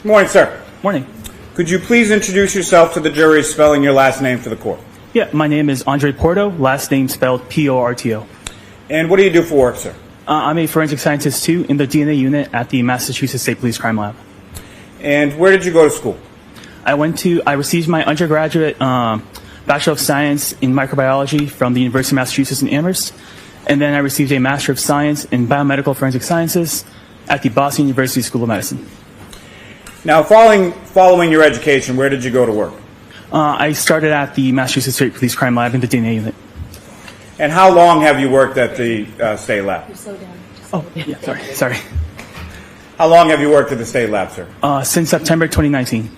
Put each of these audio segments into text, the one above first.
Good morning, sir. Morning. Could you please introduce yourself to the jury, spelling your last name for the court? Yeah, my name is Andre Porto, last name spelled Porto. And what do you do for work, sir? I'm a forensic scientist, too, in the DNA unit at the Massachusetts State Police Crime Lab. And where did you go to school? I received my undergraduate Bachelor of Science in Microbiology from the University of Massachusetts in Amherst, and then I received a Master of Science in Biomedical Forensic Sciences at the Boston University School of Medicine. Now, following your education, where did you go to work? I started at the Massachusetts State Police Crime Lab in the DNA unit. And how long have you worked at the state lab? Slow down. Oh, yeah, sorry. How long have you worked at the state lab, sir? Since September 2019.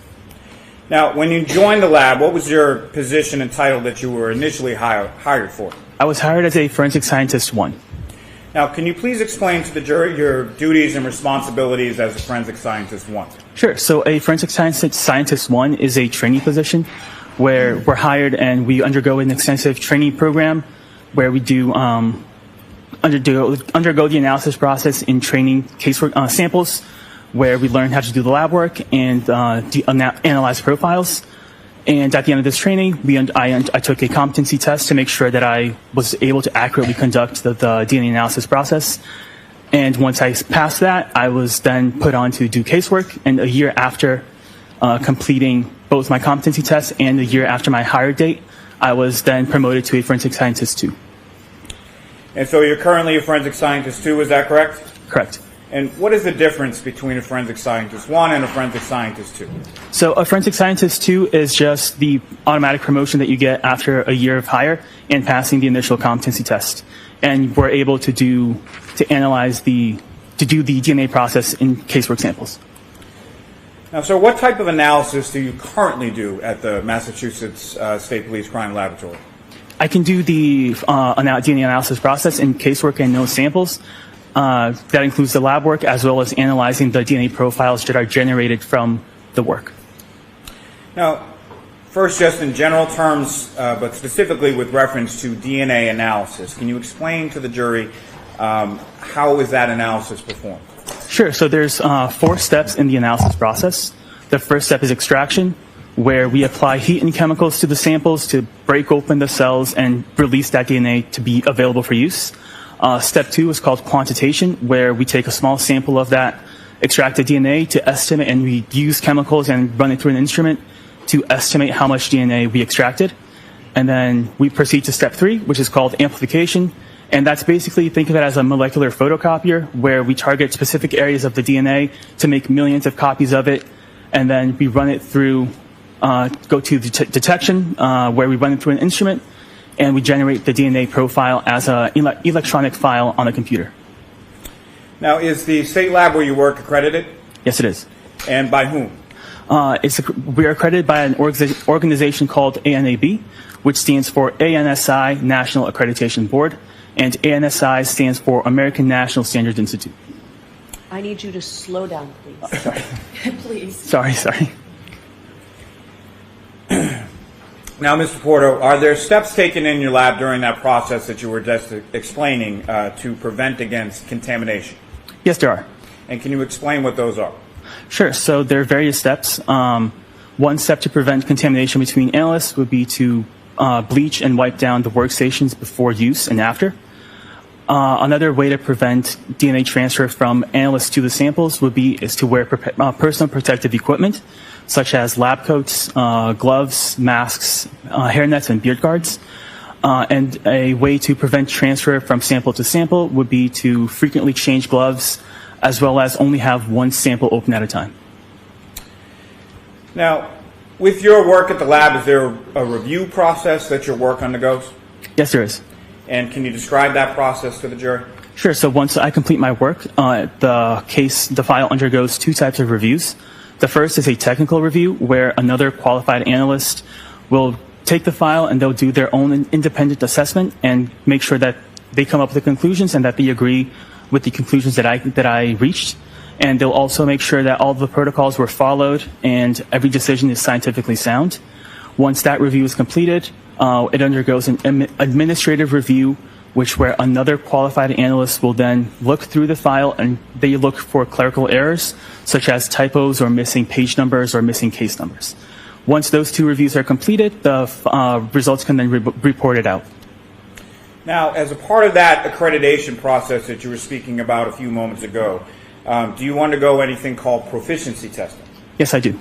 Now, when you joined the lab, what was your position and title that you were initially hired for? I was hired as a Forensic Scientist 1. Now, can you please explain to the jury your duties and responsibilities as a Forensic Scientist 1? Sure. So a Forensic Scientist 1 is a trainee position where we're hired and we undergo an extensive training program where we do undergo the analysis process in training casework samples, where we learn how to do the lab work and analyze profiles. And at the end of this training, I took a competency test to make sure that I was able to accurately conduct the DNA analysis process. And once I passed that, I was then put on to do casework. And a year after completing both my competency tests and a year after my hire date, I was then promoted to a Forensic Scientist 2. And so you're currently a Forensic Scientist 2, is that correct? Correct. And what is the difference between a Forensic Scientist 1 and a Forensic Scientist 2? So a Forensic Scientist 2 is just the automatic promotion that you get after a year of hire and passing the initial competency test. And we're able to do the DNA process in casework samples. Now, sir, what type of analysis do you currently do at the Massachusetts State Police Crime Laboratory? I can do the DNA analysis process in casework and known samples. That includes the lab work as well as analyzing the DNA profiles that are generated from the work. Now, first, just in general terms, but specifically with reference to DNA analysis, can you explain to the jury how is that analysis performed? Sure. So there's 4 steps in the analysis process. The first step is extraction, where we apply heat and chemicals to the samples to break open the cells and release that DNA to be available for use. Step 2 is called quantitation, where we take a small sample of that extracted DNA to estimate, and we use chemicals and run it through an instrument to estimate how much DNA we extracted. And then we proceed to step 3, which is called amplification. And that's basically, think of it as a molecular photocopier, where we target specific areas of the DNA to make millions of copies of it. And then we run it through, go to detection, where we run it through an instrument, and we generate the DNA profile as an electronic file on a computer. Now, is the state lab where you work accredited? Yes, it is. And by whom? We are accredited by an organization called ANAB, which stands for ANSI National Accreditation Board, and ANSI stands for American National Standards Institute. I need you to slow down, please. Sorry. Please. Sorry. Now, Mr. Porto, are there steps taken in your lab during that process that you were just explaining to prevent against contamination? Yes, there are. And can you explain what those are? Sure. So there are various steps. One step to prevent contamination between analysts would be to bleach and wipe down the workstations before use and after. Another way to prevent DNA transfer from analysts to the samples is to wear personal protective equipment, such as lab coats, gloves, masks, hairnets, and beard guards. And a way to prevent transfer from sample to sample would be to frequently change gloves, as well as only have one sample open at a time. Now, with your work at the lab, is there a review process that your work undergoes? Yes, there is. And can you describe that process to the jury? Sure. So once I complete my work, the file undergoes 2 types of reviews. The first is a technical review, where another qualified analyst will take the file and they'll do their own independent assessment and make sure that they come up with the conclusions and that they agree with the conclusions that I reached. And they'll also make sure that all the protocols were followed and every decision is scientifically sound. Once that review is completed, it undergoes an administrative review, which where another qualified analyst will then look through the file and they look for clerical errors, such as typos or missing page numbers or missing case numbers. Once those two reviews are completed, the results can then be reported out. Now, as a part of that accreditation process that you were speaking about a few moments ago, do you undergo anything called proficiency testing? Yes, I do.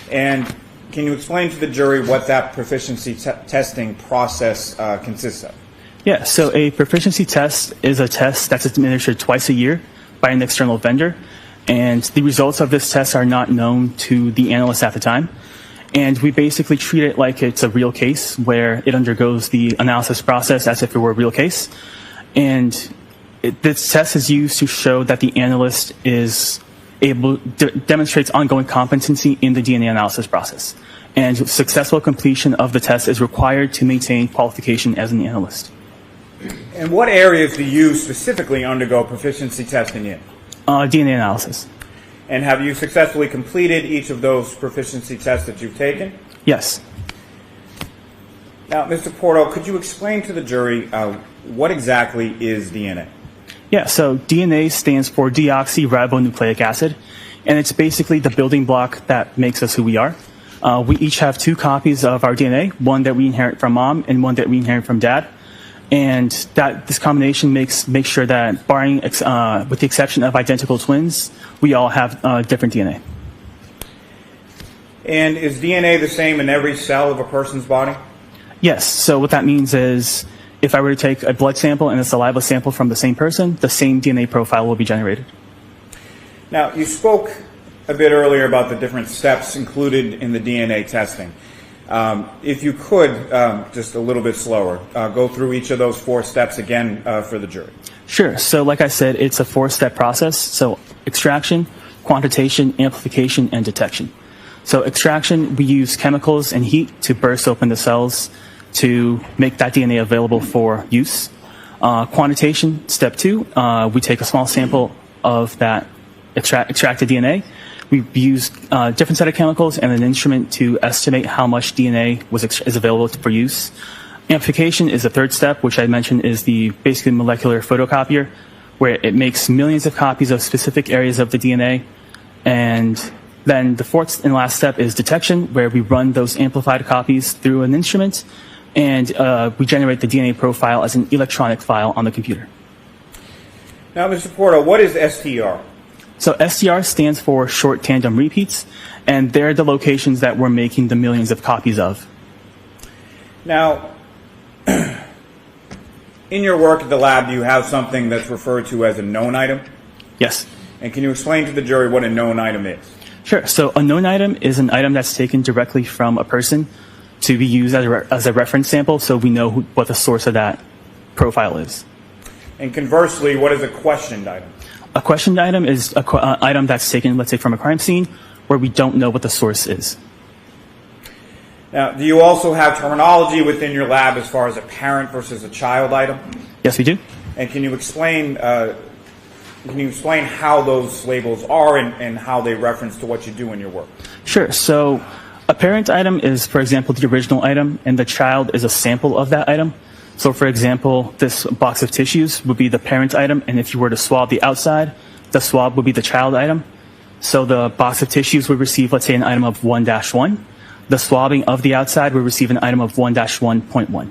And can you explain to the jury what that proficiency testing process consists of? Yeah, so a proficiency test is a test that's administered twice a year by an external vendor, and the results of this test are not known to the analyst at the time. And we basically treat it like it's a real case where it undergoes the analysis process as if it were a real case. And this test is used to show that the analyst is demonstrates ongoing competency in the DNA analysis process. And successful completion of the test is required to maintain qualification as an analyst. And what areas do you specifically undergo proficiency testing in? DNA analysis. And have you successfully completed each of those proficiency tests that you've taken? Yes. Now, Mr. Porto, could you explain to the jury what exactly is DNA? Yeah, so DNA stands for deoxyribonucleic acid, and it's basically the building block that makes us who we are. We each have two copies of our DNA, one that we inherit from mom and one that we inherit from dad. And that this combination makes sure that, barring with the exception of identical twins, we all have different DNA. And is DNA the same in every cell of a person's body? Yes. So what that means is, if I were to take a blood sample and a saliva sample from the same person, the same DNA profile will be generated. Now, you spoke a bit earlier about the different steps included in the DNA testing. If you could, just a little bit slower, go through each of those 4 steps again for the jury. Sure. So like I said, it's a 4-step process. So extraction, quantitation, amplification, and detection. So extraction, we use chemicals and heat to burst open the cells to make that DNA available for use. Quantitation, step 2, we take a small sample of that extracted DNA. We use a different set of chemicals and an instrument to estimate how much DNA is available for use. Amplification is the 3rd step, which I mentioned is the basically molecular photocopier, where it makes millions of copies of specific areas of the DNA. And then the 4th and last step is detection, where we run those amplified copies through an instrument, and we generate the DNA profile as an electronic file on the computer. Now, Mr. Porto, what is STR? So STR stands for short tandem repeats, and they're the locations that we're making the millions of copies of. Now, in your work at the lab, do you have something that's referred to as a known item? Yes. And can you explain to the jury what a known item is? Sure. So a known item is an item that's taken directly from a person to be used as a reference sample, so we know what the source of that profile is. And conversely, what is a questioned item? A questioned item is an item that's taken, let's say, from a crime scene where we don't know what the source is. Now, do you also have terminology within your lab as far as a parent versus a child item? Yes, we do. And can you explain how those labels are and how they reference to what you do in your work? Sure. So a parent item is, for example, the original item, and the child is a sample of that item. So, for example, this box of tissues would be the parent item, and if you were to swab the outside, the swab would be the child item. So the box of tissues would receive, let's say, an item of 1-1. The swabbing of the outside would receive an item of 1-1.1.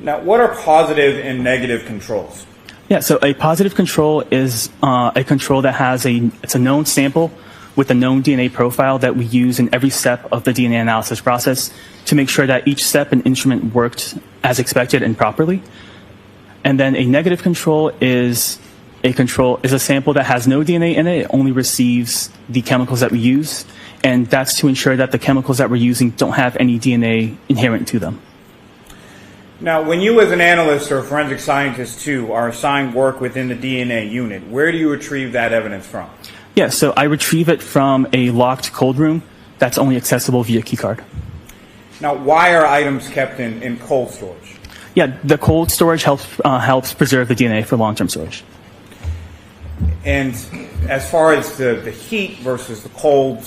Now, what are positive and negative controls? Yeah, so a positive control is a control that has it's a known sample with a known DNA profile that we use in every step of the DNA analysis process to make sure that each step and instrument worked as expected and properly. And then a negative control is a sample that has no DNA in it. It only receives the chemicals that we use, and that's to ensure that the chemicals that we're using don't have any DNA inherent to them. Now, when you as an analyst or a forensic scientist, too, are assigned work within the DNA unit, where do you retrieve that evidence from? Yeah, so I retrieve it from a locked cold room that's only accessible via keycard. Now, why are items kept in cold storage? Yeah, the cold storage helps preserve the DNA for long-term storage. And as far as the heat versus the cold,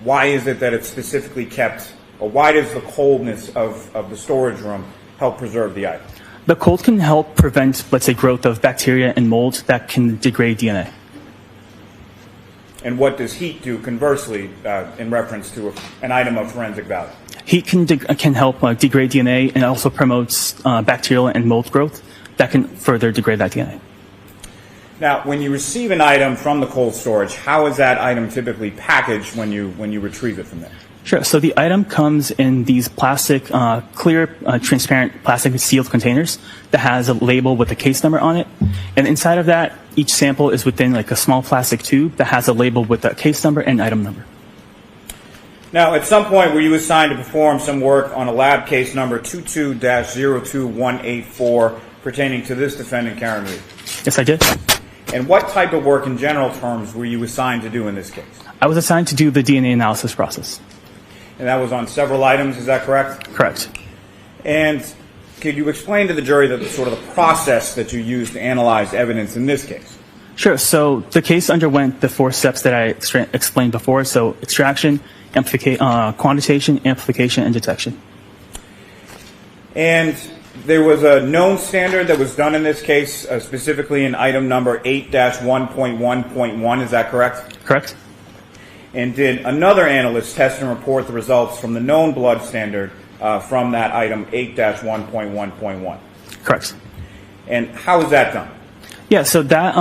why is it that it's specifically kept, or why does the coldness of the storage room help preserve the item? The cold can help prevent, let's say, growth of bacteria and mold that can degrade DNA. And what does heat do, conversely, in reference to an item of forensic value? Heat can help degrade DNA and also promotes bacterial and mold growth that can further degrade that DNA. Now, when you receive an item from the cold storage, how is that item typically packaged when you retrieve it from there? Sure. So the item comes in these plastic, clear, transparent plastic sealed containers that has a label with a case number on it. And inside of that, each sample is within like a small plastic tube that has a label with a case number and item number. Now, at some point, were you assigned to perform some work on a lab case number 22-02184 pertaining to this defendant, Karen Reed? Yes, I did. And what type of work in general terms were you assigned to do in this case? I was assigned to do the DNA analysis process. And that was on several items, is that correct? Correct. And could you explain to the jury the sort of the process that you used to analyze evidence in this case? Sure. So the case underwent the 4 steps that I explained before. So extraction, quantitation, amplification, and detection. And there was a known standard that was done in this case, specifically in item number 8-1.1.1. Is that correct? Correct. And did another analyst test and report the results from the known blood standard from that item 8-1.1.1? Correct. And how is that done? Yeah, so that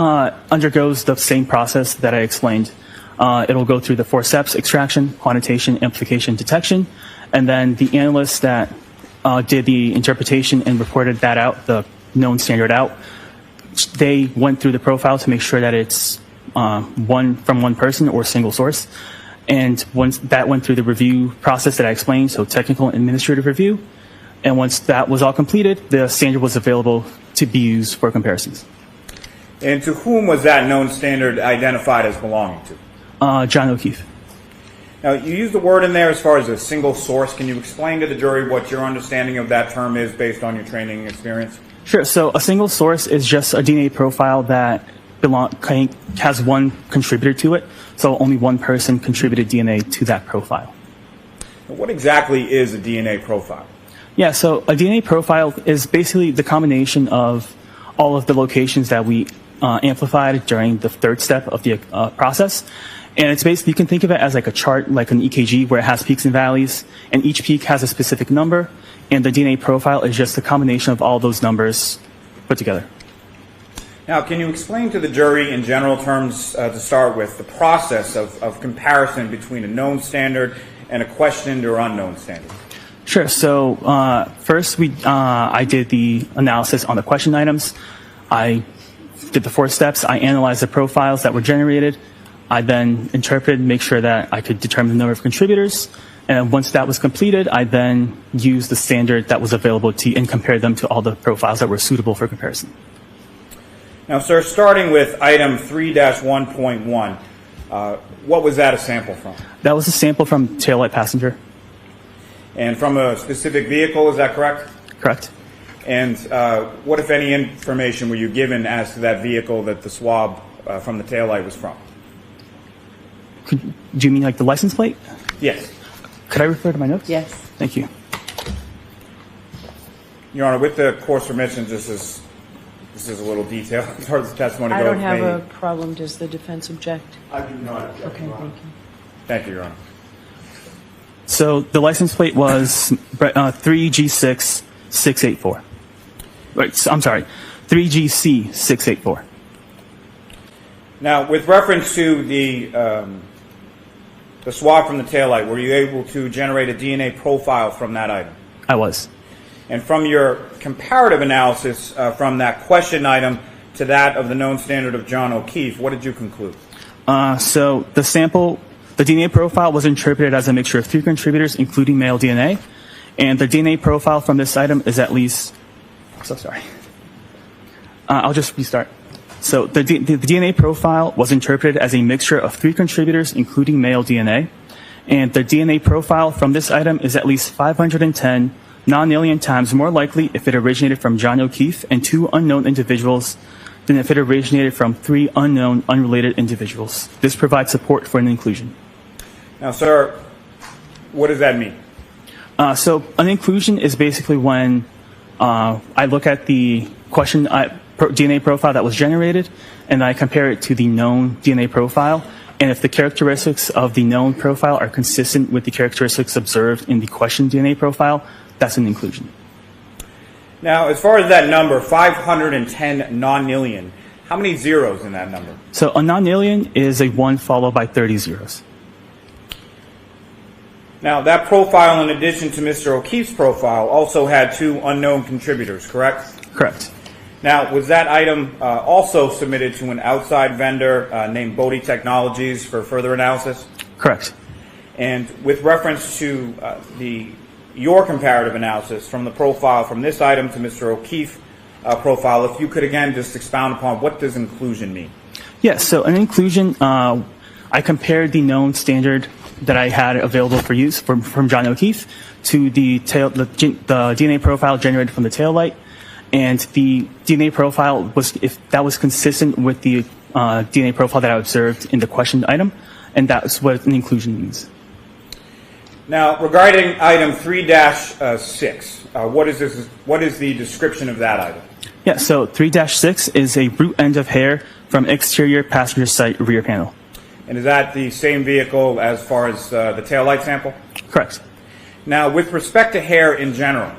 undergoes the same process that I explained. It'll go through the 4 steps: extraction, quantitation, amplification, detection. And then the analyst that did the interpretation and reported that out, the known standard out, they went through the profile to make sure that it's one from one person or single source. And once that went through the review process that I explained, so technical and administrative review, and once that was all completed, the standard was available to be used for comparisons. And to whom was that known standard identified as belonging to? John O'Keefe. Now, you used the word in there as far as a single source. Can you explain to the jury what your understanding of that term is based on your training and experience? Sure. So a single source is just a DNA profile that has one contributor to it. So only one person contributed DNA to that profile. What exactly is a DNA profile? Yeah, so a DNA profile is basically the combination of all of the locations that we amplified during the 3rd step of the process. And it's basically, you can think of it as like a chart, like an EKG, where it has peaks and valleys, and each peak has a specific number, and the DNA profile is just a combination of all those numbers put together. Now, can you explain to the jury in general terms, to start with, the process of comparison between a known standard and a questioned or unknown standard? Sure. So first, I did the analysis on the question items. I did the 4 steps. I analyzed the profiles that were generated. I then interpreted, make sure that I could determine the number of contributors. And once that was completed, I then used the standard that was available and compared them to all the profiles that were suitable for comparison. Now, sir, starting with item 3-1.1, what was that a sample from? That was a sample from Taillight passenger. And from a specific vehicle, is that correct? Correct. And what, if any, information were you given as to that vehicle that the swab from the taillight was from? Do you mean like the license plate? Yes. Could I refer to my notes? Yes. Thank you. Your Honor, with the court's permission, this is a little detail as far as the testimony goes. I don't have a problem. Does the defense object? I do not object. Okay, thank you. Thank you, Your Honor. So the license plate was 3G6684. Right, I'm sorry, 3GC684. Now, with reference to the swab from the taillight, were you able to generate a DNA profile from that item? I was. And from your comparative analysis from that question item to that of the known standard of John O'Keefe, what did you conclude? So the DNA profile was interpreted as a mixture of 3 contributors, including male DNA. And the DNA profile from this item is at least, I'll just restart. So the DNA profile was interpreted as a mixture of 3 contributors, including male DNA. And the DNA profile from this item is at least 510 non-alien times more likely if it originated from John O'Keefe and 2 unknown individuals than if it originated from 3 unknown, unrelated individuals. This provides support for an inclusion. Now, sir, what does that mean? So an inclusion is basically when I look at the DNA profile that was generated, and I compare it to the known DNA profile. And if the characteristics of the known profile are consistent with the characteristics observed in the question DNA profile, that's an inclusion. Now, as far as that number, 510 nonillion, how many zeros in that number? So a nonillion is a 1 followed by 30 zeros. Now, that profile, in addition to Mr. O'Keefe's profile, also had 2 unknown contributors, correct? Correct. Now, was that item also submitted to an outside vendor named Bodhi Technologies for further analysis? Correct. And with reference to your comparative analysis from the profile from this item to Mr. O'Keefe's profile, if you could again just expound upon what does inclusion mean? Yes, so an inclusion, I compared the known standard that I had available for use from John O'Keefe to the DNA profile generated from the Taillight. And the DNA profile was consistent with the DNA profile that I observed in the questioned item, and that's what an inclusion means. Now, regarding item 3-6, what is the description of that item? Yeah, so 3-6 is a root end of hair from exterior passenger side rear panel. And is that the same vehicle as far as the taillight sample? Correct. Now, with respect to hair in general,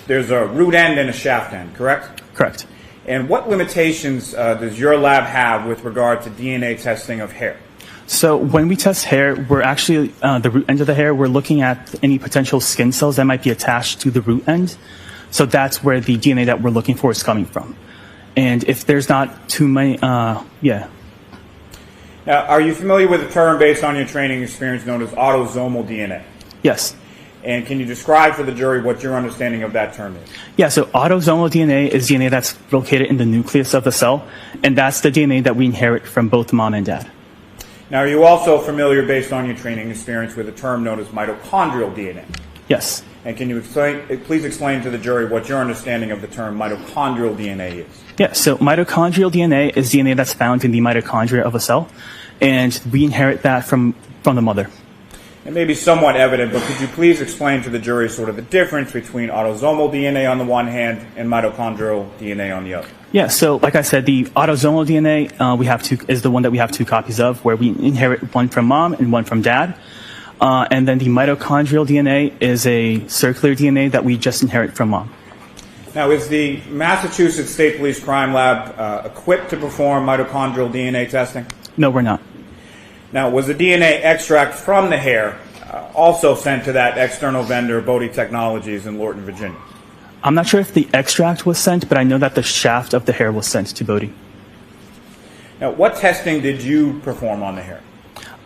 there's a root end and a shaft end, correct? Correct. And what limitations does your lab have with regard to DNA testing of hair? So when we test hair, we're actually, the root end of the hair, we're looking at any potential skin cells that might be attached to the root end. So that's where the DNA that we're looking for is coming from. And if there's not too many, yeah. Now, are you familiar with the term based on your training experience known as autosomal DNA? Yes. And can you describe for the jury what your understanding of that term is? Yeah, so autosomal DNA is DNA that's located in the nucleus of the cell, and that's the DNA that we inherit from both mom and dad. Now, are you also familiar, based on your training experience, with a term known as mitochondrial DNA? Yes. And can you please explain to the jury what your understanding of the term mitochondrial DNA is? Yeah, so mitochondrial DNA is DNA that's found in the mitochondria of a cell, and we inherit that from the mother. It may be somewhat evident, but could you please explain to the jury sort of the difference between autosomal DNA on the one hand and mitochondrial DNA on the other? Yeah, so like I said, the autosomal DNA is the one that we have 2 copies of, where we inherit one from mom and one from dad. And then the mitochondrial DNA is a circular DNA that we just inherit from mom. Now, is the Massachusetts State Police Crime Lab equipped to perform mitochondrial DNA testing? No, we're not. Now, was the DNA extract from the hair also sent to that external vendor, Bodhi Technologies, in Lorton, Virginia? I'm not sure if the extract was sent, but I know that the shaft of the hair was sent to Bodhi. Now, what testing did you perform on the hair?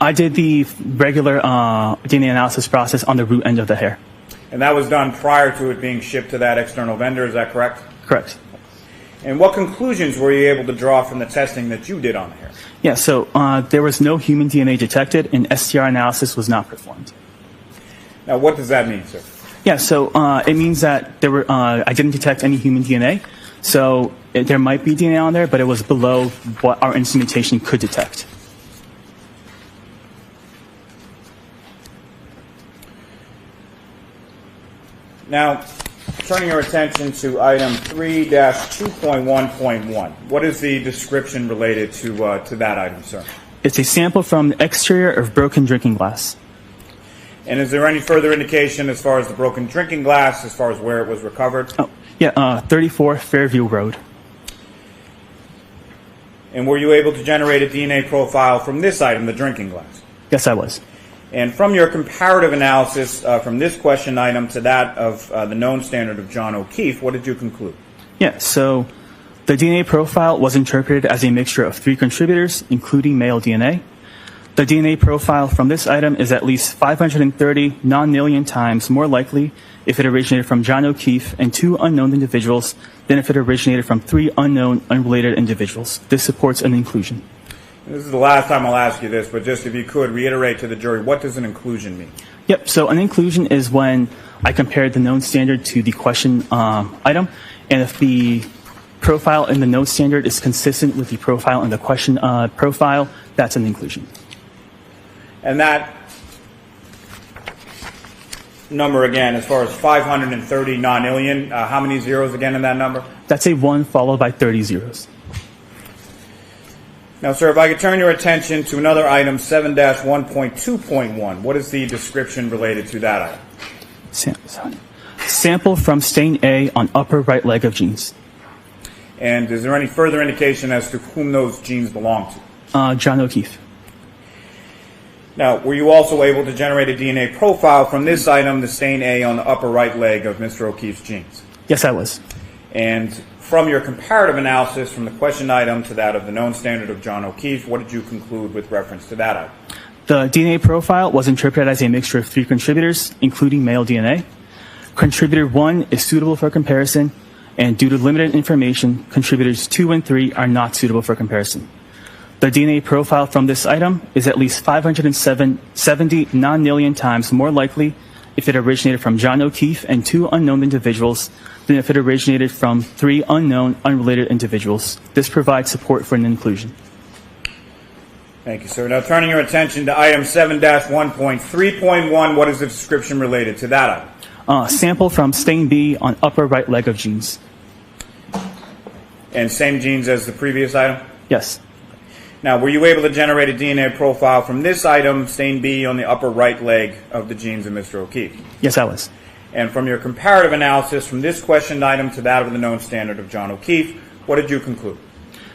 I did the regular DNA analysis process on the root end of the hair. And that was done prior to it being shipped to that external vendor, is that correct? Correct. And what conclusions were you able to draw from the testing that you did on the hair? Yeah, so there was no human DNA detected, and STR analysis was not performed. Now, what does that mean, sir? Yeah, so it means that I didn't detect any human DNA. So there might be DNA on there, but it was below what our instrumentation could detect. Now, turning your attention to item 3-2.1.1, what is the description related to that item, sir? It's a sample from the exterior of broken drinking glass. And is there any further indication as far as the broken drinking glass, as far as where it was recovered? Oh, yeah, 34 Fairview Road. And were you able to generate a DNA profile from this item, the drinking glass? Yes, I was. And from your comparative analysis from this question item to that of the known standard of John O'Keefe, what did you conclude? Yeah, so the DNA profile was interpreted as a mixture of 3 contributors, including male DNA. The DNA profile from this item is at least 530 non-nillion times more likely if it originated from John O'Keefe and 2 unknown individuals than if it originated from 3 unknown, unrelated individuals. This supports an inclusion. This is the last time I'll ask you this, but just if you could reiterate to the jury, what does an inclusion mean? Yep, so an inclusion is when I compared the known standard to the question item, and if the profile in the known standard is consistent with the profile in the question profile, that's an inclusion. And that number again, as far as 530 nonillion, how many zeros again in that number? That's a 1 followed by 30 zeros. Now, sir, if I could turn your attention to another item, 7-1.2.1. What is the description related to that item? Sample from stain A on upper right leg of jeans. And is there any further indication as to whom those jeans belong to? John O'Keefe. Now, were you also able to generate a DNA profile from this item, the stain A on the upper right leg of Mr. O'Keefe's jeans? Yes, I was. And from your comparative analysis from the question item to that of the known standard of John O'Keefe, what did you conclude with reference to that item? The DNA profile was interpreted as a mixture of 3 contributors, including male DNA. Contributor 1 is suitable for comparison, and due to limited information, contributors 2 and 3 are not suitable for comparison. The DNA profile from this item is at least 570 nonillion times more likely if it originated from John O'Keefe and 2 unknown individuals than if it originated from 3 unknown, unrelated individuals. This provides support for an inclusion. Thank you, sir. Now, turning your attention to item 7-1.3.1, what is the description related to that item? Sample from stain B on upper right leg of jeans. And same jeans as the previous item? Yes. Now, were you able to generate a DNA profile from this item, stain B on the upper right leg of the jeans of Mr. O'Keefe? Yes, I was. And from your comparative analysis from this questioned item to that of the known standard of John O'Keefe, what did you conclude?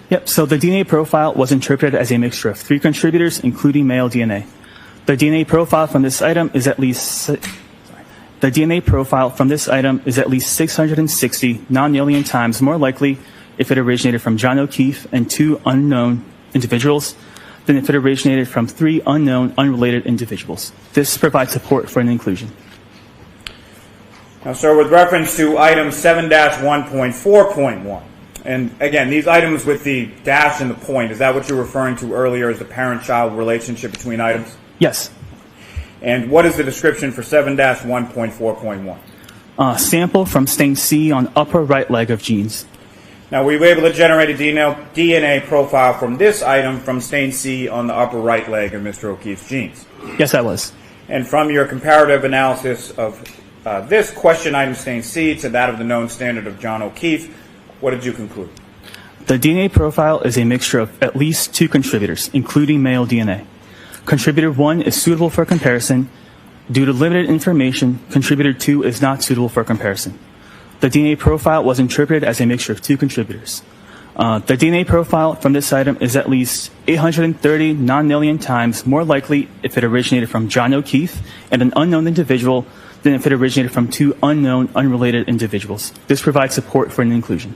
Yep, so the DNA profile was interpreted as a mixture of 3 contributors, including male DNA. The DNA profile from this item is at least 660 nonillion times more likely if it originated from John O'Keefe and 2 unknown individuals than if it originated from 3 unknown, unrelated individuals. This provides support for an inclusion. Now, sir, with reference to item 7-1.4.1, and again, these items with the dash and the point, is that what you were referring to earlier as the parent-child relationship between items? Yes. And what is the description for 7-1.4.1? Sample from stain C on upper right leg of jeans. Now, were you able to generate a DNA profile from this item from stain C on the upper right leg of Mr. O'Keefe's jeans? Yes, I was. And from your comparative analysis of this question item, stain C, to that of the known standard of John O'Keefe, what did you conclude? The DNA profile is a mixture of at least 2 contributors, including male DNA. Contributor 1 is suitable for comparison. Due to limited information, contributor 2 is not suitable for comparison. The DNA profile was interpreted as a mixture of 2 contributors. The DNA profile from this item is at least 830 nonillion times more likely if it originated from John O'Keefe and an unknown individual than if it originated from 2 unknown, unrelated individuals. This provides support for an inclusion.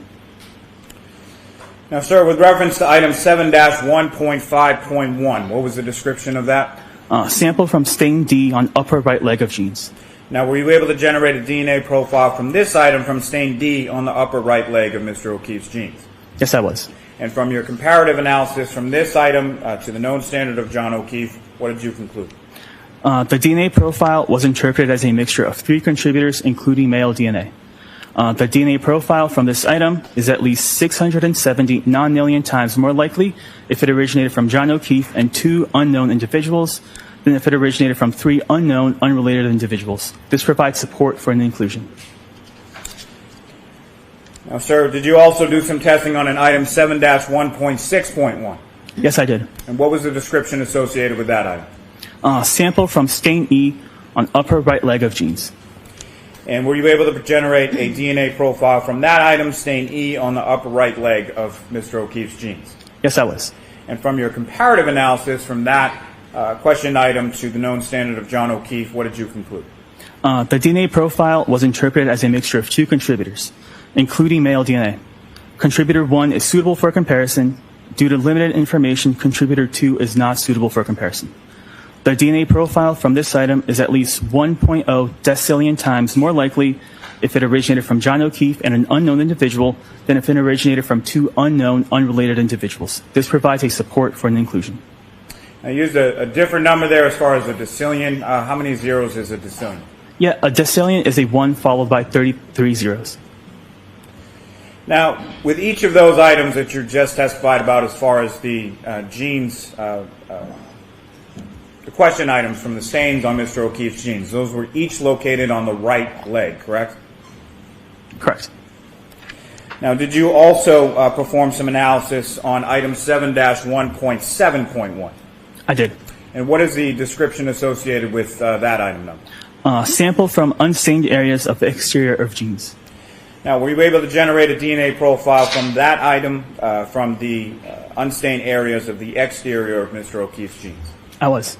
Now, sir, with reference to item 7-1.5.1, what was the description of that? Sample from stain D on upper right leg of jeans. Now, were you able to generate a DNA profile from this item from stain D on the upper right leg of Mr. O'Keefe's jeans? Yes, I was. And from your comparative analysis from this item to the known standard of John O'Keefe, what did you conclude? The DNA profile was interpreted as a mixture of 3 contributors, including male DNA. The DNA profile from this item is at least 670 nonillion times more likely if it originated from John O'Keefe and 2 unknown individuals than if it originated from 3 unknown, unrelated individuals. This provides support for an inclusion. Now, sir, did you also do some testing on an item 7-1.6.1? Yes, I did. And what was the description associated with that item? Sample from stain E on upper right leg of jeans. And were you able to generate a DNA profile from that item, stain E, on the upper right leg of Mr. O'Keefe's jeans? Yes, I was. And from your comparative analysis from that question item to the known standard of John O'Keefe, what did you conclude? The DNA profile was interpreted as a mixture of 2 contributors, including male DNA. Contributor 1 is suitable for comparison. Due to limited information, contributor 2 is not suitable for comparison. The DNA profile from this item is at least 1.0 decillion times more likely if it originated from John O'Keefe and an unknown individual than if it originated from 2 unknown, unrelated individuals. This provides a support for an inclusion. I used a different number there as far as a decillion. How many zeros is a decillion? Yeah, a decillion is a 1 followed by 33 zeros. Now, with each of those items that you just testified about as far as the genes, the question items from the stains on Mr. O'Keefe's jeans. Those were each located on the right leg, correct? Correct. Now, did you also perform some analysis on item 7-1.7.1? I did. And what is the description associated with that item number? Sample from unstained areas of the exterior of jeans. Now, were you able to generate a DNA profile from that item, from the unstained areas of the exterior of Mr. O'Keefe's jeans? I was.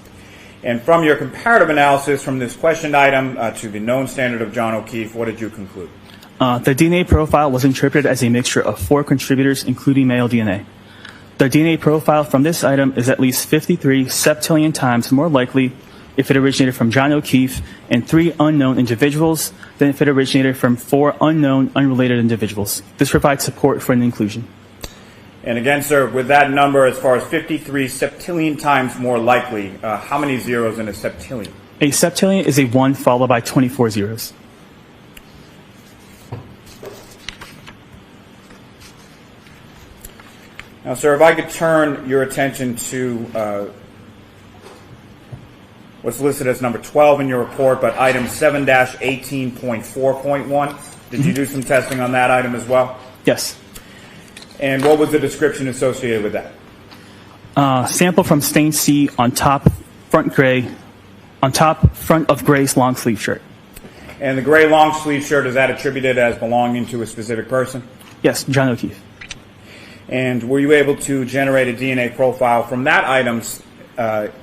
And from your comparative analysis from this questioned item to the known standard of John O'Keefe, what did you conclude? The DNA profile was interpreted as a mixture of 4 contributors, including male DNA. The DNA profile from this item is at least 53 septillion times more likely if it originated from John O'Keefe and 3 unknown individuals than if it originated from 4 unknown, unrelated individuals. This provides support for an inclusion. And again, sir, with that number, as far as 53 septillion times more likely, how many zeros in a septillion? A septillion is a 1 followed by 24 zeros. Now, sir, if I could turn your attention to what's listed as number 12 in your report, but item 7-18.4.1. Did you do some testing on that item as well? Yes. And what was the description associated with that? Sample from stain C on top front of Gray's long sleeve shirt. And the gray long sleeve shirt, is that attributed as belonging to a specific person? Yes, John O'Keefe. And were you able to generate a DNA profile from that item,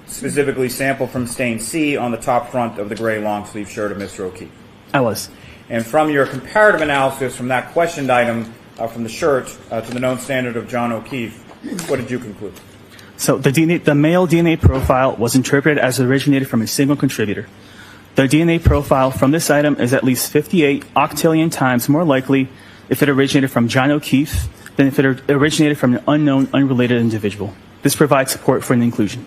specifically sample from stain C on the top front of the gray long sleeve shirt of Mr. O'Keefe? I was. And from your comparative analysis from that questioned item from the shirt to the known standard of John O'Keefe, what did you conclude? So the male DNA profile was interpreted as originated from a single contributor. The DNA profile from this item is at least 58 octillion times more likely if it originated from John O'Keefe than if it originated from an unknown, unrelated individual. This provides support for an inclusion.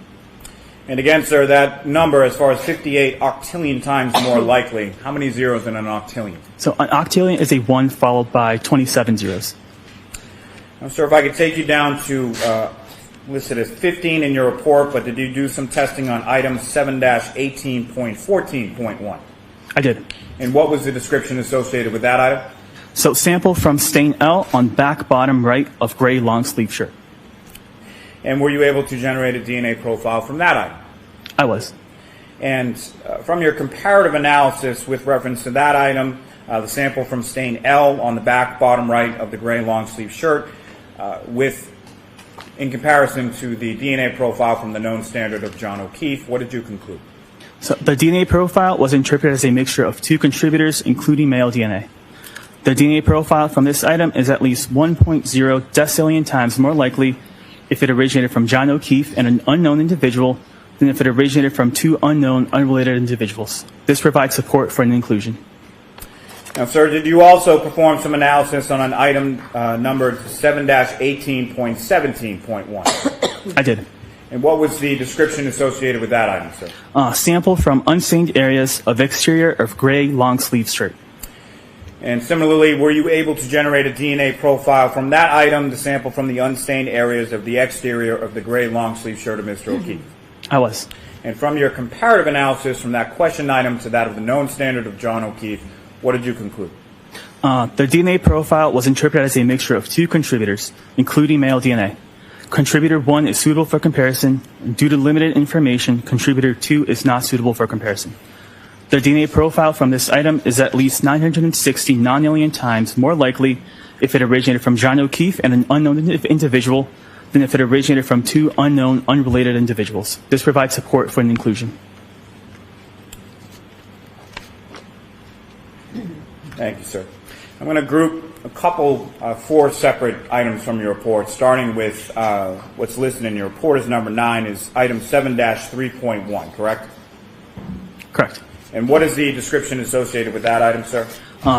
And again, sir, that number, as far as 58 octillion times more likely, how many zeros in an octillion? So an octillion is a 1 followed by 27 zeros. Now, sir, if I could take you down to listed as 15 in your report, but did you do some testing on item 7-18.14.1? I did. And what was the description associated with that item? So sample from stain L on back bottom right of gray long sleeve shirt. And were you able to generate a DNA profile from that item? I was. And from your comparative analysis with reference to that item, the sample from stain L on the back bottom right of the gray long sleeve shirt, in comparison to the DNA profile from the known standard of John O'Keefe, what did you conclude? So the DNA profile was interpreted as a mixture of 2 contributors, including male DNA. The DNA profile from this item is at least 1.0 decillion times more likely if it originated from John O'Keefe and an unknown individual than if it originated from 2 unknown, unrelated individuals. This provides support for an inclusion. Now, sir, did you also perform some analysis on an item numbered 7-18.17.1? I did. And what was the description associated with that item, sir? Sample from unstained areas of exterior of gray long sleeve shirt. And similarly, were you able to generate a DNA profile from that item to sample from the unstained areas of the exterior of the gray long sleeve shirt of Mr. O'Keefe? I was. And from your comparative analysis from that question item to that of the known standard of John O'Keefe, what did you conclude? The DNA profile was interpreted as a mixture of 2 contributors, including male DNA. Contributor 1 is suitable for comparison. Due to limited information, contributor 2 is not suitable for comparison. The DNA profile from this item is at least 960 nonillion times more likely if it originated from John O'Keefe and an unknown individual than if it originated from 2 unknown, unrelated individuals. This provides support for an inclusion. Thank you, sir. I'm going to group a couple, 4 separate items from your report, starting with what's listed in your report as number 9 is item 7-3.1, correct? Correct. And what is the description associated with that item, sir?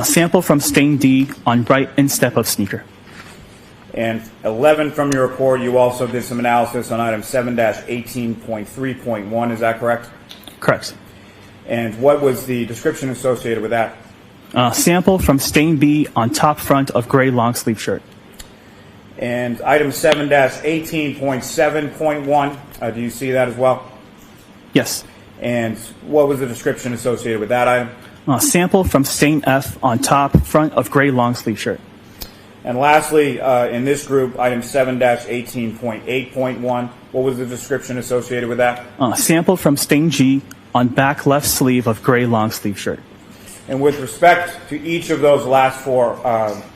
Sample from stain D on right instep of sneaker. And 11 from your report, you also did some analysis on item 7-18.3.1, is that correct? Correct. And what was the description associated with that? Sample from stain B on top front of gray long sleeve shirt. And item 7-18.7.1, do you see that as well? Yes. And what was the description associated with that item? Sample from stain F on top front of gray long sleeve shirt. And lastly, in this group, item 7-18.8.1, what was the description associated with that? Sample from stain G on back left sleeve of gray long sleeve shirt. And with respect to each of those last four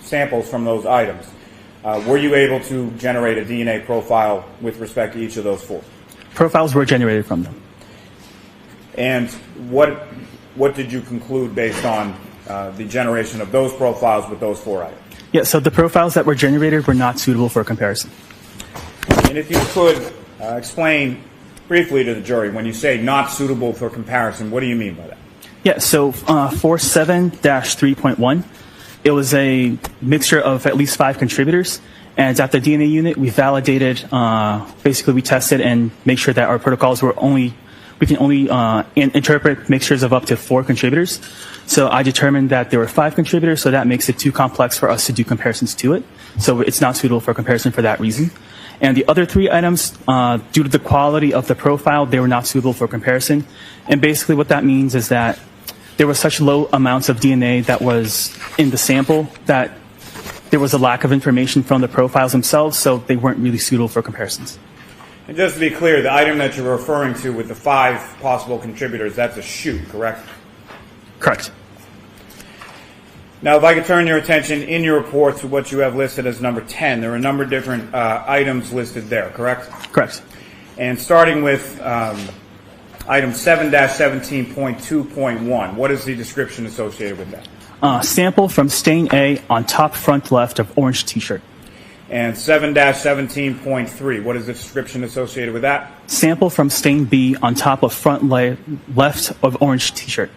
samples from those items, were you able to generate a DNA profile with respect to each of those four? Profiles were generated from them. And what did you conclude based on the generation of those profiles with those four items? Yeah, so the profiles that were generated were not suitable for comparison. And if you could explain briefly to the jury, when you say not suitable for comparison, what do you mean by that? Yeah, so for 7-3.1, it was a mixture of at least 5 contributors. And at the DNA unit, we validated, basically we tested and make sure that our protocols were we can only interpret mixtures of up to 4 contributors. So I determined that there were 5 contributors, so that makes it too complex for us to do comparisons to it. So it's not suitable for comparison for that reason. And the other 3 items, due to the quality of the profile, they were not suitable for comparison. And basically what that means is that there were such low amounts of DNA that was in the sample that there was a lack of information from the profiles themselves, so they weren't really suitable for comparisons. And just to be clear, the item that you're referring to with the 5 possible contributors, that's a shoot, correct? Correct. Now, if I could turn your attention in your report to what you have listed as number 10, there are a number of different items listed there, correct? Correct. And starting with item 7-17.2.1, what is the description associated with that? Sample from stain A on top front left of orange T-shirt. And 7-17.3, what is the description associated with that? Sample from stain B on top of front left of orange T-shirt.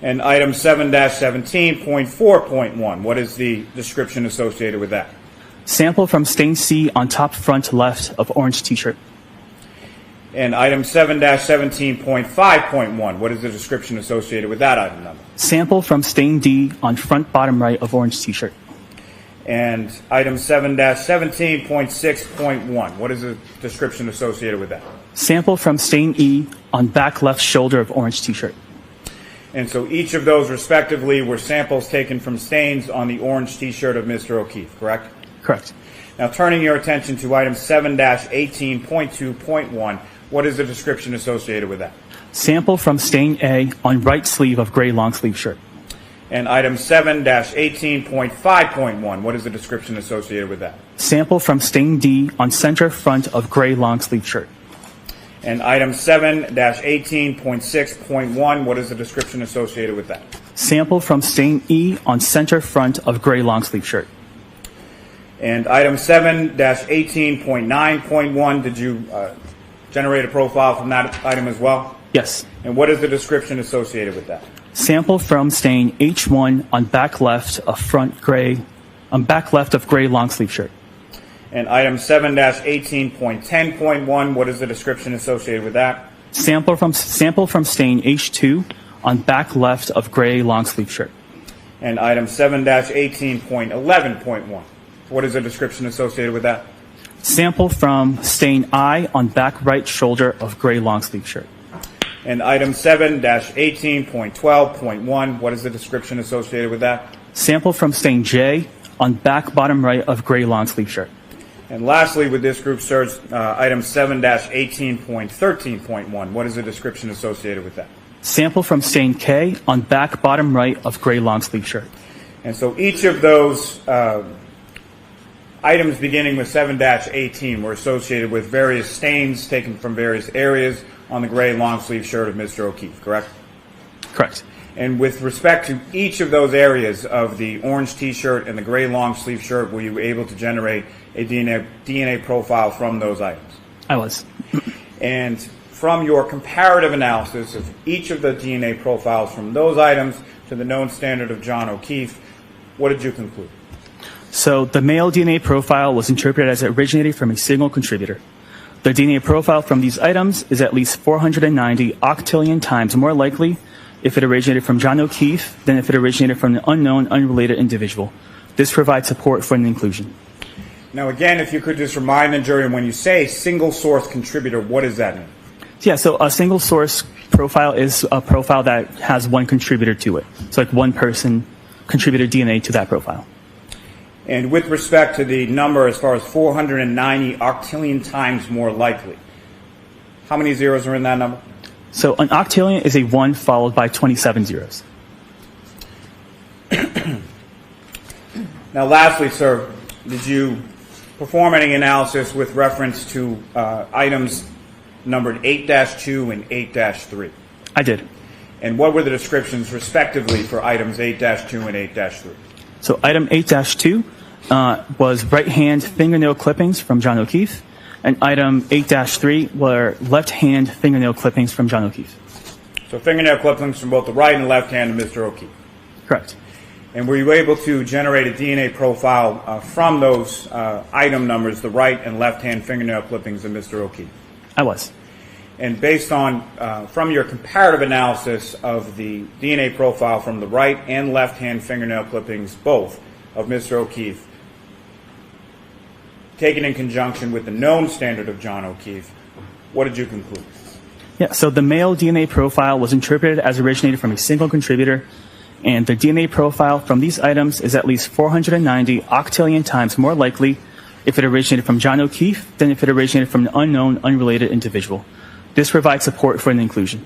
And item 7-17.4.1, what is the description associated with that? Sample from stain C on top front left of orange T-shirt. And item 7-17.5.1, what is the description associated with that item number? Sample from stain D on front bottom right of orange T-shirt. And item 7-17.6.1, what is the description associated with that? Sample from stain E on back left shoulder of orange T-shirt. And so each of those respectively were samples taken from stains on the orange T-shirt of Mr. O'Keefe, correct? Correct. Now turning your attention to item 7-18.2.1, what is the description associated with that? Sample from stain A on right sleeve of gray long sleeve shirt. And item 7-18.5.1, what is the description associated with that? Sample from stain D on center front of gray long sleeve shirt. And item 7-18.6.1, what is the description associated with that? Sample from stain E on center front of gray long sleeve shirt. And item 7-18.9.1, did you generate a profile from that item as well? Yes. And what is the description associated with that? Sample from stain H1 on back left of gray long sleeve shirt. And item 7-18.10.1, what is the description associated with that? Sample from stain H2 on back left of gray long sleeve shirt. And item 7-18.11.1, what is the description associated with that? Sample from stain I on back right shoulder of gray long sleeve shirt. And item 7-18.12.1, what is the description associated with that? Sample from stain J on back bottom right of gray long sleeve shirt. And lastly, with this group search, item 7-18.13.1, what is the description associated with that? Sample from stain K on back bottom right of gray long sleeve shirt. And so each of those items beginning with 7-18 were associated with various stains taken from various areas on the gray long sleeve shirt of Mr. O'Keefe, correct? Correct. And with respect to each of those areas of the orange T-shirt and the gray long sleeve shirt, were you able to generate a DNA profile from those items? I was. And from your comparative analysis of each of the DNA profiles from those items to the known standard of John O'Keefe, what did you conclude? So the male DNA profile was interpreted as originating from a single contributor. The DNA profile from these items is at least 490 octillion times more likely if it originated from John O'Keefe than if it originated from an unknown, unrelated individual. This provides support for an inclusion. Now again, if you could just remind the jury, when you say single source contributor, what does that mean? Yeah, so a single source profile is a profile that has one contributor to it. So like one person contributed DNA to that profile. And with respect to the number as far as 490 octillion times more likely, how many zeros are in that number? So an octillion is a 1 followed by 27 zeros. Now, lastly, sir, did you perform any analysis with reference to items numbered 8-2 and 8-3? I did. And what were the descriptions, respectively, for items 8-2 and 8-3? So item 8-2 was right-hand fingernail clippings from John O'Keefe, and item 8-3 were left-hand fingernail clippings from John O'Keefe. So fingernail clippings from both the right and left hand of Mr. O'Keefe. Correct. And were you able to generate a DNA profile from those item numbers, the right and left-hand fingernail clippings of Mr. O'Keefe? I was. And based on, from your comparative analysis of the DNA profile from the right and left-hand fingernail clippings, both, of Mr. O'Keefe, taken in conjunction with the known standard of John O'Keefe, what did you conclude? Yeah, so the male DNA profile was interpreted as originated from a single contributor, and the DNA profile from these items is at least 490 octillion times more likely if it originated from John O'Keefe than if it originated from an unknown, unrelated individual. This provides support for an inclusion.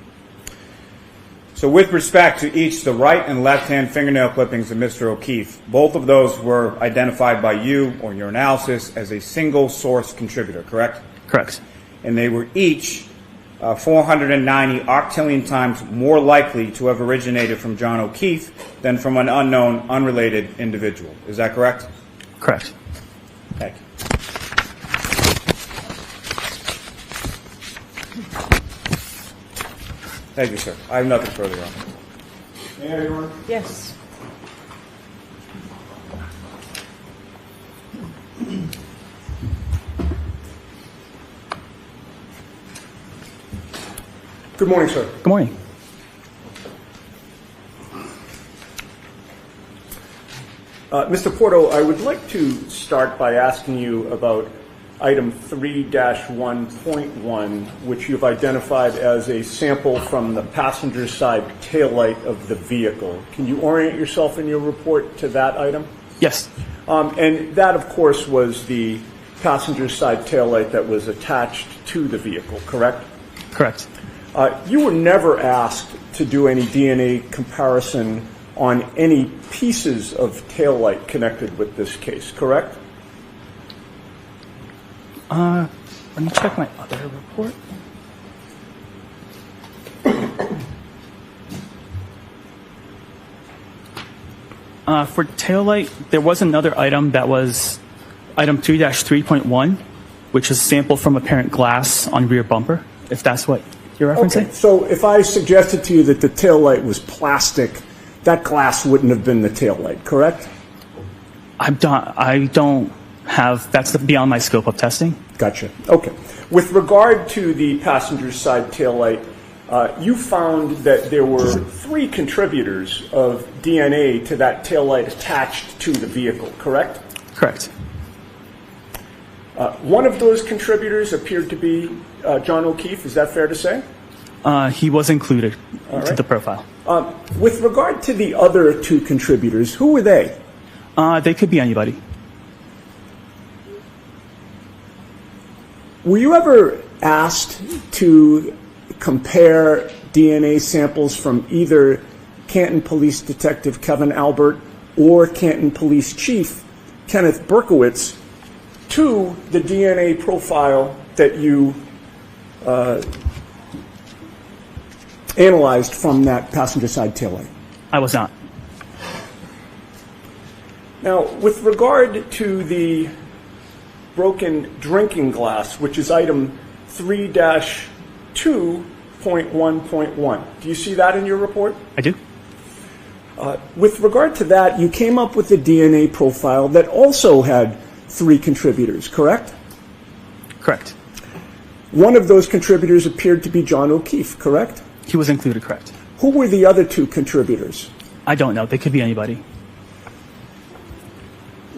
So with respect to each the right and left-hand fingernail clippings of Mr. O'Keefe, both of those were identified by you or your analysis as a single source contributor, correct? Correct. And they were each 490 octillion times more likely to have originated from John O'Keefe than from an unknown, unrelated individual. Is that correct? Correct. Thank you. Thank you, sir. I have nothing further on. May I, Your Honor? Yes. Good morning, sir. Good morning. Mr. Porto, I would like to start by asking you about item 3-1.1, which you've identified as a sample from the passenger side taillight of the vehicle. Can you orient yourself in your report to that item? Yes. And that, of course, was the passenger side taillight that was attached to the vehicle, correct? Correct. You were never asked to do any DNA comparison on any pieces of taillight connected with this case, correct? Let me check my other report. For taillight, there was another item that was item 3-3.1, which is sampled from apparent glass on rear bumper, if that's what you're referencing. Okay, so if I suggested to you that the taillight was plastic, that glass wouldn't have been the taillight, correct? I don't have, that's beyond my scope of testing. Gotcha. Okay. With regard to the passenger side taillight, you found that there were 3 contributors of DNA to that taillight attached to the vehicle, correct? Correct. One of those contributors appeared to be John O'Keefe. Is that fair to say? He was included into right. the profile. With regard to the other 2 contributors, who were they? They could be anybody. Were you ever asked to compare DNA samples from either Canton Police Detective Kevin Albert or Canton Police Chief Kenneth Berkowitz to the DNA profile that you analyzed from that passenger side taillight? I was not. Now, with regard to the broken drinking glass, which is item 3-2.1.1, do you see that in your report? I do. With regard to that, you came up with a DNA profile that also had 3 contributors, correct? Correct. One of those contributors appeared to be John O'Keefe, correct? He was included, correct. Who were the other 2 contributors? I don't know. They could be anybody.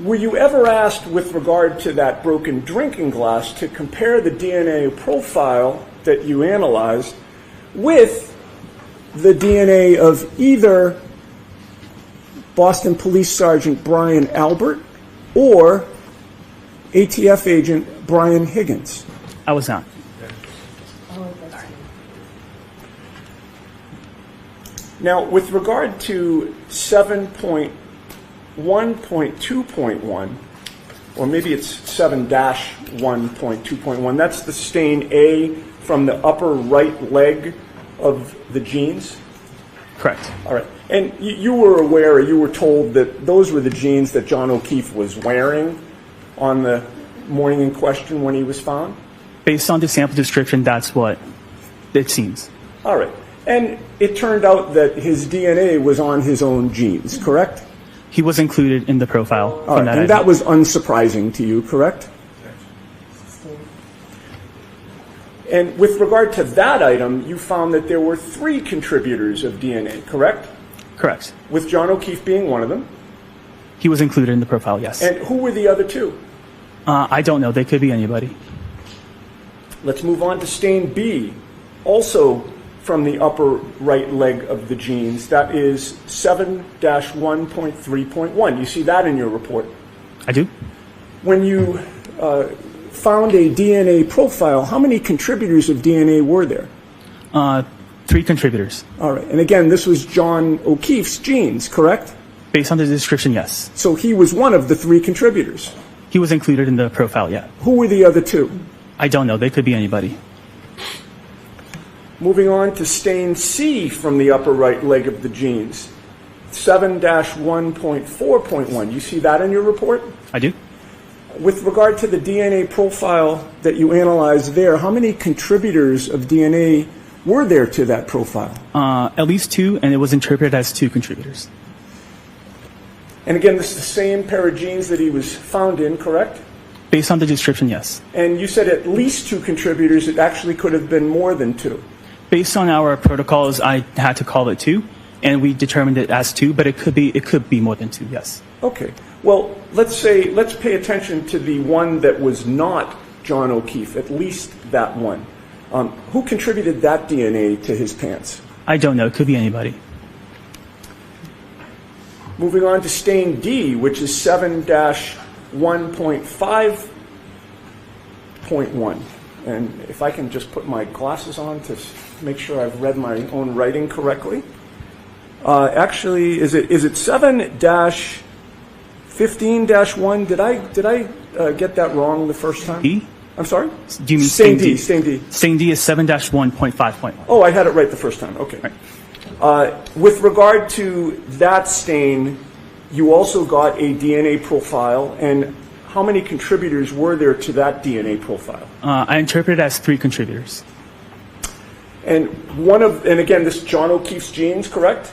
Were you ever asked with regard to that broken drinking glass to compare the DNA profile that you analyzed with the DNA of either Boston Police Sergeant Brian Albert or ATF agent Brian Higgins? I was not. Now, with regard to 7.1.2.1, or maybe it's 7-1.2.1, that's the stain A from the upper right leg of the jeans? Correct. All right. And you were aware, or you were told that those were the jeans that John O'Keefe was wearing on the morning in question when he was found? Based on the sample description, that's what it seems. All right. And it turned out that his DNA was on his own jeans, correct? He was included in the profile. All right. And that was unsurprising to you, correct? And with regard to that item, you found that there were 3 contributors of DNA, correct? Correct. With John O'Keefe being one of them. He was included in the profile, yes. And who were the other 2? I don't know. They could be anybody. Let's move on to stain B, also from the upper right leg of the jeans. That is 7-1.3.1. You see that in your report. I do. When you found a DNA profile, how many contributors of DNA were there? 3 contributors. All right. And again, this was John O'Keefe's genes, correct? Based on the description, yes. So he was one of the 3 contributors. He was included in the profile, yeah. Who were the other 2? I don't know. They could be anybody. Moving on to stain C from the upper right leg of the jeans. 7-1.4.1. You see that in your report? I do. With regard to the DNA profile that you analyzed there, how many contributors of DNA were there to that profile? At least 2, and it was interpreted as 2 contributors. And again, this is the same pair of jeans that he was found in, correct? Based on the description, yes. And you said at least 2 contributors. It actually could have been more than 2. Based on our protocols, I had to call it 2, and we determined it as 2, but it could be more than 2, yes. Okay. Well, let's pay attention to the one that was not John O'Keefe, at least that one. Who contributed that DNA to his pants? I don't know. It could be anybody. Moving on to stain D, which is 7-1.5.1. And if I can just put my glasses on to make sure I've read my own writing correctly. Actually, is it 7-15-1? Did I get that wrong the first time? D? I'm sorry? Do you mean stain stain D? Stain D. Stain D is 7-1.5.1. Oh, I had it right the first time. Okay. Right. With regard to that stain, you also got a DNA profile, and how many contributors were there to that DNA profile? I interpret it as 3 contributors. And again, this is John O'Keefe's genes, correct?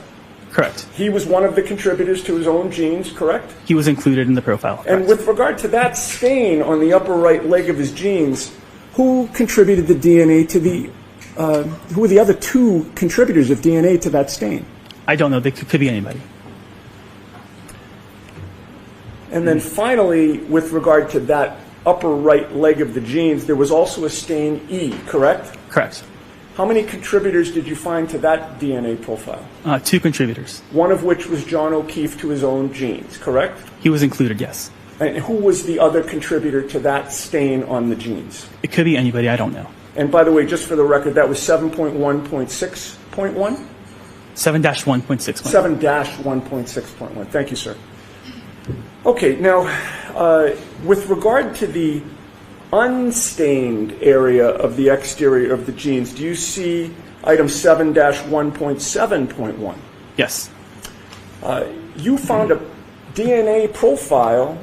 Correct. He was one of the contributors to his own genes, correct? He was included in the profile. Correct. And with regard to that stain on the upper right leg of his jeans, who contributed the DNA to who were the other 2 contributors of DNA to that stain? I don't know. They could be anybody. And then finally, with regard to that upper right leg of the jeans, there was also a stain E, correct? Correct. How many contributors did you find to that DNA profile? 2 contributors. One of which was John O'Keefe to his own genes, correct? He was included, yes. And who was the other contributor to that stain on the jeans? It could be anybody. I don't know. And by the way, just for the record, that was 7.1.6.1? 7-1.6. 7-1.6.1. Thank you, sir. Okay, now, with regard to the unstained area of the exterior of the jeans, do you see item 7-1.7.1? Yes. You found a DNA profile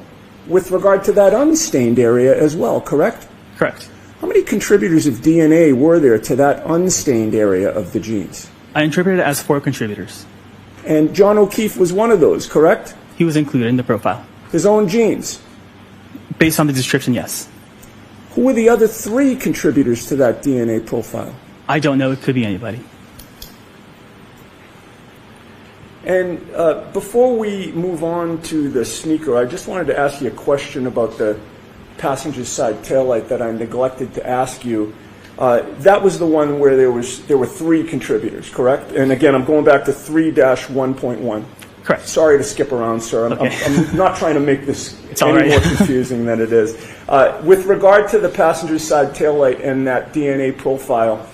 with regard to that unstained area as well, correct? Correct. How many contributors of DNA were there to that unstained area of the jeans? I interpret it as 4 contributors. And John O'Keefe was one of those, correct? He was included in the profile. His own genes? Based on the description, yes. Who were the other 3 contributors to that DNA profile? I don't know. It could be anybody. And before we move on to the sneaker, I just wanted to ask you a question about the passenger side taillight that I neglected to ask you. That was the one where there were 3 contributors, correct? And again, I'm going back to 3-1.1. Correct. Sorry to skip around, sir. I'm not trying to make this all any right. more confusing than it is. With regard to the passenger side taillight and that DNA profile,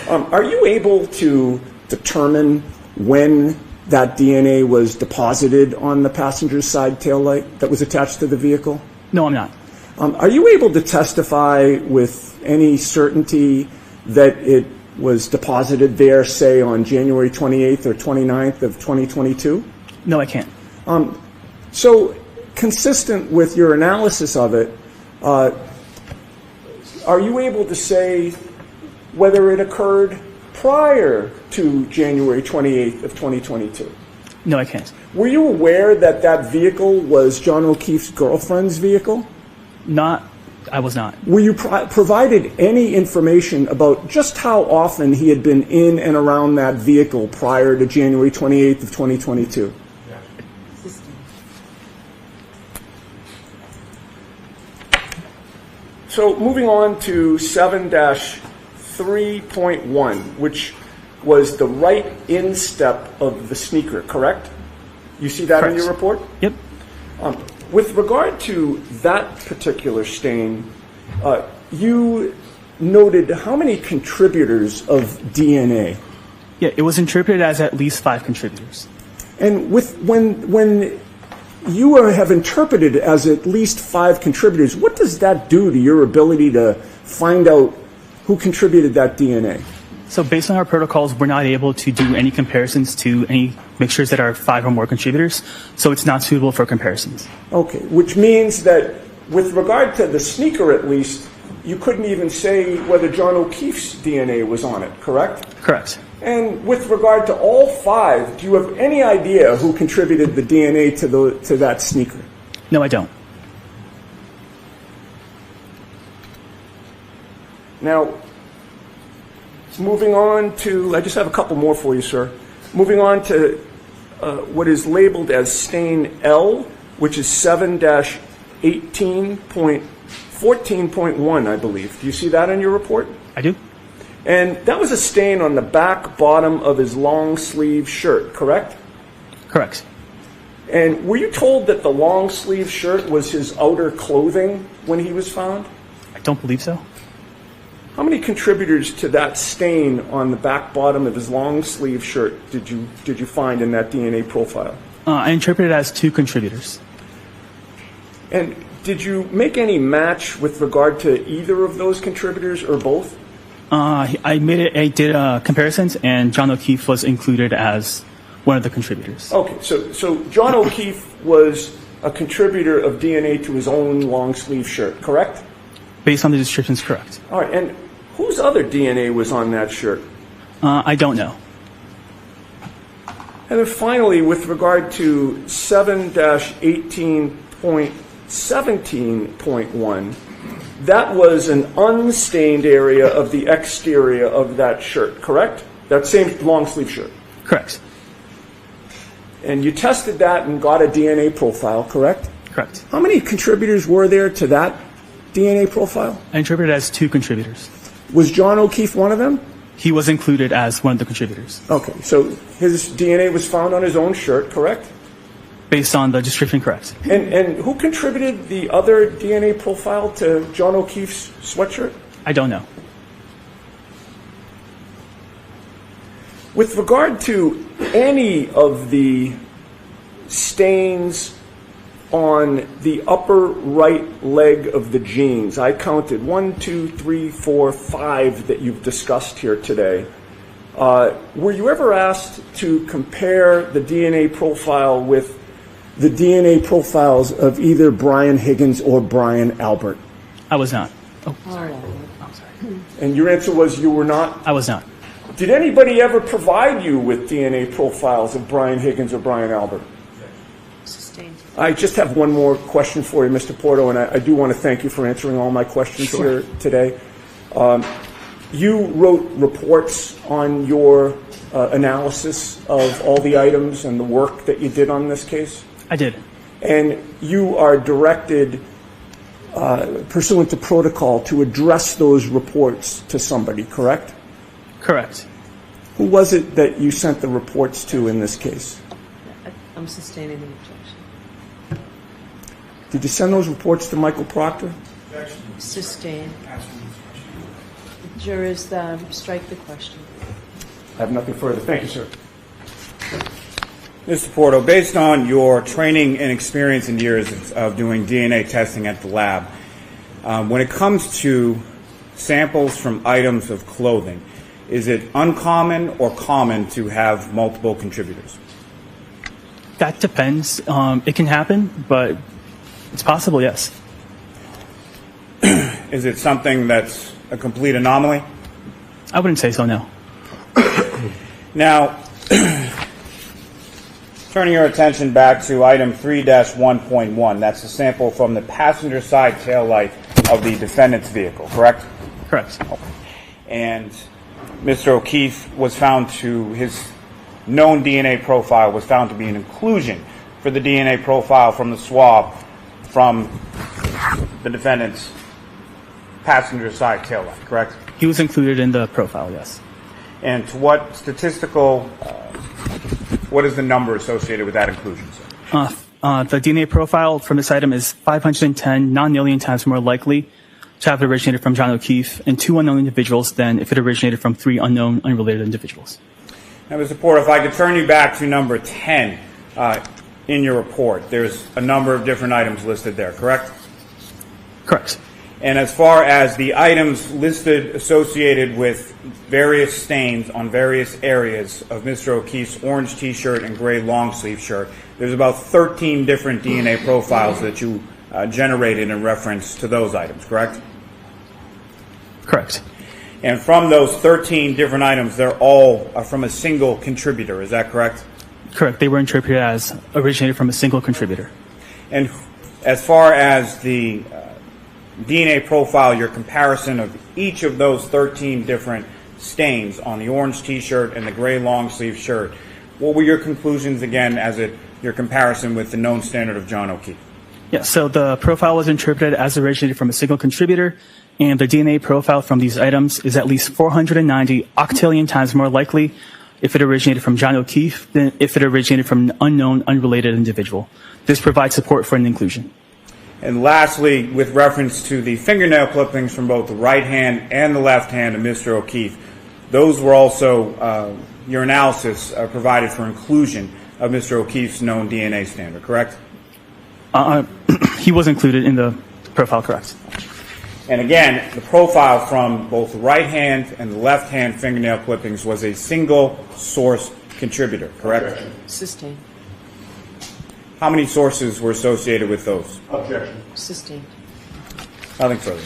are you able to determine when that DNA was deposited on the passenger side taillight that was attached to the vehicle? No, I'm not. Are you able to testify with any certainty that it was deposited there, say, on January 28th or 29th of 2022? No, I can't. So, consistent with your analysis of it, are you able to say whether it occurred prior to January 28th of 2022? No, I can't. Were you aware that that vehicle was John O'Keefe's girlfriend's vehicle? I was not. Were you provided any information about just how often he had been in and around that vehicle prior to January 28th of 2022? So moving on to 7-3.1, which was the right instep of the sneaker, correct? You see that in your report? Yep. With regard to that particular stain, you noted how many contributors of DNA? Yeah, it was interpreted as at least 5 contributors. And when you have interpreted as at least 5 contributors, what does that do to your ability to find out who contributed that DNA? So based on our protocols, we're not able to do any comparisons to any mixtures that are 5 or more contributors, so it's not suitable for comparisons. Okay, which means that with regard to the sneaker at least, you couldn't even say whether John O'Keefe's DNA was on it, correct? Correct. And with regard to all 5, do you have any idea who contributed the DNA to that sneaker? No, I don't. Now, moving on to, I just have a couple more for you, sir. Moving on to what is labeled as stain L, which is 7-18.14.1, I believe. Do you see that in your report? I do. And that was a stain on the back bottom of his long sleeve shirt, correct? Correct. And were you told that the long sleeve shirt was his outer clothing when he was found? I don't believe so. How many contributors to that stain on the back bottom of his long sleeve shirt did you find in that DNA profile? I interpreted it as 2 contributors. And did you make any match with regard to either of those contributors or both? I did comparisons, and John O'Keefe was included as one of the contributors. Okay, so John O'Keefe was a contributor of DNA to his own long sleeve shirt, correct? Based on the descriptions, correct. All right, and whose other DNA was on that shirt? I don't know. And then finally, with regard to 7-18.17.1, that was an unstained area of the exterior of that shirt, correct? That same long sleeve shirt. Correct. And you tested that and got a DNA profile, correct? Correct. How many contributors were there to that DNA profile? I interpreted it as 2 contributors. Was John O'Keefe one of them? He was included as one of the contributors. Okay, so his DNA was found on his own shirt, correct? Based on the description, correct. And who contributed the other DNA profile to John O'Keefe's sweatshirt? I don't know. With regard to any of the stains on the upper right leg of the jeans, I counted 1, 2, 3, 4, 5 that you've discussed here today. Were you ever asked to compare the DNA profile with the DNA profiles of either Brian Higgins or Brian Albert? I was not. Oh, Sorry. And your answer was you were not? I was not. Did anybody ever provide you with DNA profiles of Brian Higgins or Brian Albert? sustained. I just have one more question for you, Mr. Porto, and I do want to thank you for answering all my questions here today. You wrote reports on your analysis of all the items and the work that you did on this case? I did. And you are directed pursuant to protocol, to address those reports to somebody, correct? Correct. Who was it that you sent the reports to in this case? I'm sustaining the objection. Did you send those reports to Michael Proctor? Sustain. Jurors, strike the question. I have nothing further. Thank you, sir. Mr. Porto, based on your training and experience and years of doing DNA testing at the lab, when it comes to samples from items of clothing, is it uncommon or common to have multiple contributors? That depends. It can happen, but it's possible, yes. Is it something that's a complete anomaly? I wouldn't say so, no. Now, turning your attention back to item 3-1.1, that's a sample from the passenger side taillight of the defendant's vehicle, correct? Correct. And Mr. O'Keefe was found to, his known DNA profile was found to be an inclusion for the DNA profile from the swab from the defendant's passenger side taillight, correct? He was included in the profile, yes. And to what statistical, what is the number associated with that inclusion, sir? The DNA profile from this item is 510 non-alien times more likely to have it originated from John O'Keefe and 2 unknown individuals than if it originated from 3 unknown, unrelated individuals. Now, Mr. Porter, if I could turn you back to number 10 in your report, there's a number of different items listed there, correct? Correct. And as far as the items listed associated with various stains on various areas of Mr. O'Keefe's orange T-shirt and gray long-sleeve shirt, there's about 13 different DNA profiles that you generated in reference to those items, correct? Correct. And from those 13 different items, they're all from a single contributor, is that correct? Correct. They were interpreted as originated from a single contributor. And as far as the DNA profile, your comparison of each of those 13 different stains on the orange T-shirt and the gray long-sleeve shirt, what were your conclusions again as your comparison with the known standard of John O'Keefe? Yeah, so the profile was interpreted as originated from a single contributor, and the DNA profile from these items is at least 490 octillion times more likely if it originated from John O'Keefe than if it originated from an unknown, unrelated individual. This provides support for an inclusion. And lastly, with reference to the fingernail clippings from both the right hand and the left hand of Mr. O'Keefe, those were also, your analysis provided for inclusion of Mr. O'Keefe's known DNA standard, correct? He was included in the profile, correct. And again, the profile from both the right hand and the left hand fingernail clippings was a single source contributor, correct? Sustain. How many sources were associated with those? Objection. Sustain. Nothing further.